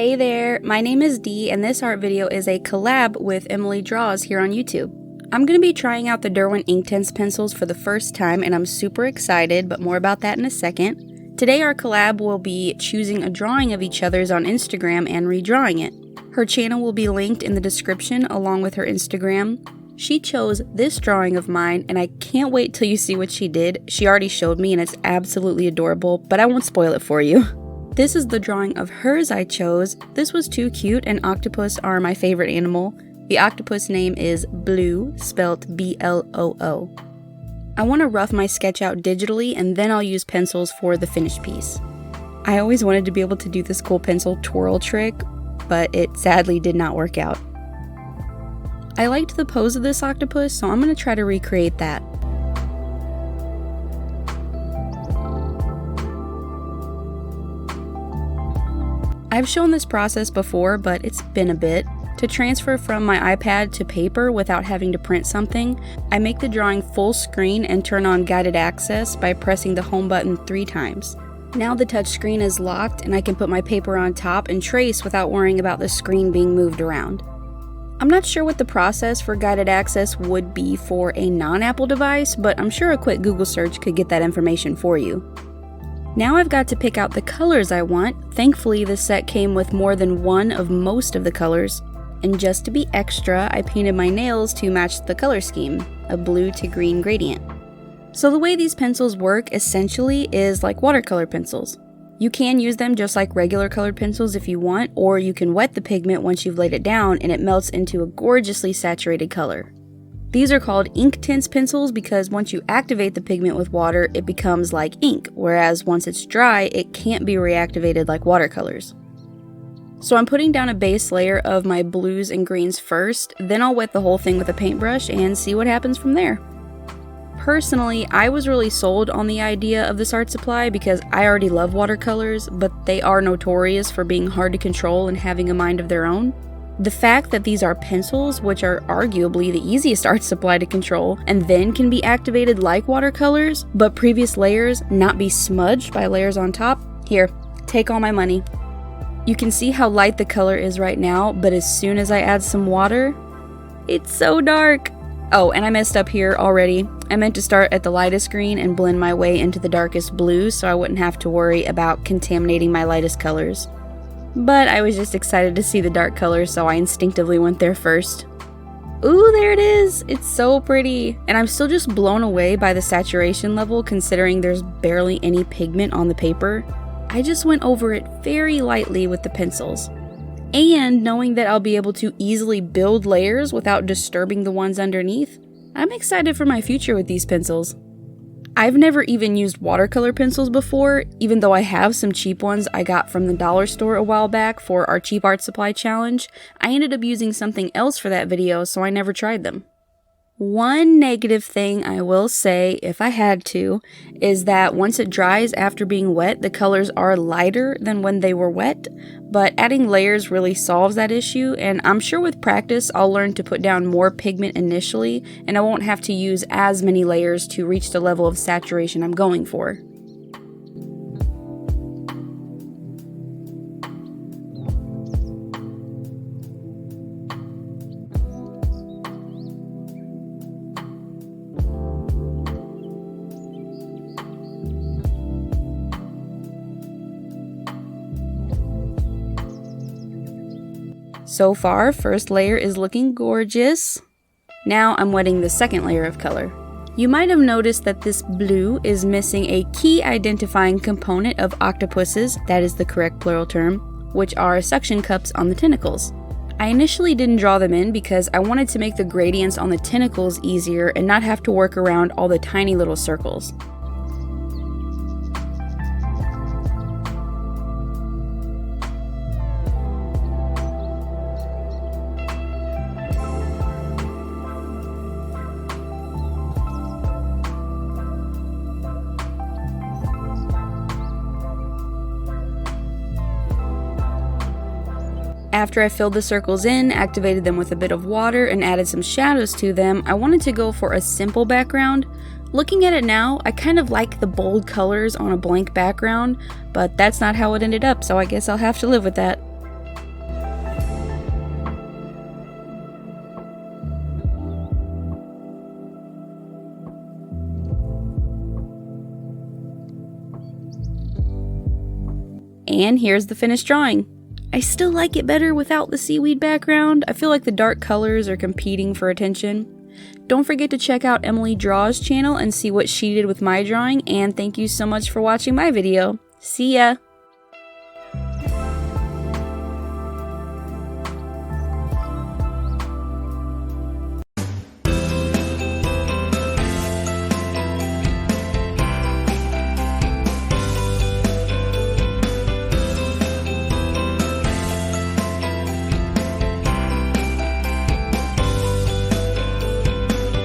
Hey there, my name is Dee and this art video is a collab with Emily Drawz here on YouTube. I'm going to be trying out the Derwent Inktense pencils for the first time and I'm super excited, but more about that in a second. Today our collab will be choosing a drawing of each other's on Instagram and redrawing it. Her channel will be linked in the description along with her Instagram. She chose this drawing of mine and I can't wait till you see what she did. She already showed me and it's absolutely adorable, but I won't spoil it for you. This is the drawing of hers I chose. This was too cute and octopus are my favorite animal. The octopus name is Blue, spelled B-L-O-O. I want to rough my sketch out digitally and then I'll use pencils for the finished piece. I always wanted to be able to do this cool pencil twirl trick, but it sadly did not work out. I liked the pose of this octopus, so I'm going to try to recreate that. I've shown this process before, but it's been a bit. To transfer from my iPad to paper without having to print something, I make the drawing full screen and turn on guided access by pressing the home button 3 times. Now the touch screen is locked and I can put my paper on top and trace without worrying about the screen being moved around. I'm not sure what the process for guided access would be for a non-Apple device, but I'm sure a quick Google search could get that information for you. Now I've got to pick out the colors I want. Thankfully, this set came with more than one of most of the colors. And just to be extra, I painted my nails to match the color scheme, a blue to green gradient. So the way these pencils work essentially is like watercolor pencils. You can use them just like regular colored pencils if you want, or you can wet the pigment once you've laid it down and it melts into a gorgeously saturated color. These are called Inktense pencils because once you activate the pigment with water, it becomes like ink, whereas once it's dry, it can't be reactivated like watercolors. So I'm putting down a base layer of my blues and greens first, then I'll wet the whole thing with a paintbrush and see what happens from there. Personally, I was really sold on the idea of this art supply because I already love watercolors, but they are notorious for being hard to control and having a mind of their own. The fact that these are pencils, which are arguably the easiest art supply to control, and then can be activated like watercolors, but previous layers not be smudged by layers on top, here, take all my money. You can see how light the color is right now, but as soon as I add some water, it's so dark. Oh, and I messed up here already. I meant to start at the lightest green and blend my way into the darkest blue so I wouldn't have to worry about contaminating my lightest colors. But I was just excited to see the dark colors, so I instinctively went there first. Ooh, there it is! It's so pretty! And I'm still just blown away by the saturation level considering there's barely any pigment on the paper. I just went over it very lightly with the pencils. And knowing that I'll be able to easily build layers without disturbing the ones underneath, I'm excited for my future with these pencils. I've never even used watercolor pencils before, even though I have some cheap ones I got from the dollar store a while back for our cheap art supply challenge. I ended up using something else for that video, so I never tried them. One negative thing I will say, if I had to, is that once it dries after being wet, the colors are lighter than when they were wet, but adding layers really solves that issue, and I'm sure with practice I'll learn to put down more pigment initially, and I won't have to use as many layers to reach the level of saturation I'm going for. So far, first layer is looking gorgeous. Now I'm wetting the second layer of color. You might have noticed that this blue is missing a key identifying component of octopuses, that is the correct plural term, which are suction cups on the tentacles. I initially didn't draw them in because I wanted to make the gradients on the tentacles easier and not have to work around all the tiny little circles. After I filled the circles in, activated them with a bit of water, and added some shadows to them, I wanted to go for a simple background. Looking at it now, I kind of like the bold colors on a blank background, but that's not how it ended up, so I guess I'll have to live with that. And here's the finished drawing. I still like it better without the seaweed background. I feel like the dark colors are competing for attention. Don't forget to check out Emily Drawz' channel and see what she did with my drawing, and thank you so much for watching my video. See ya!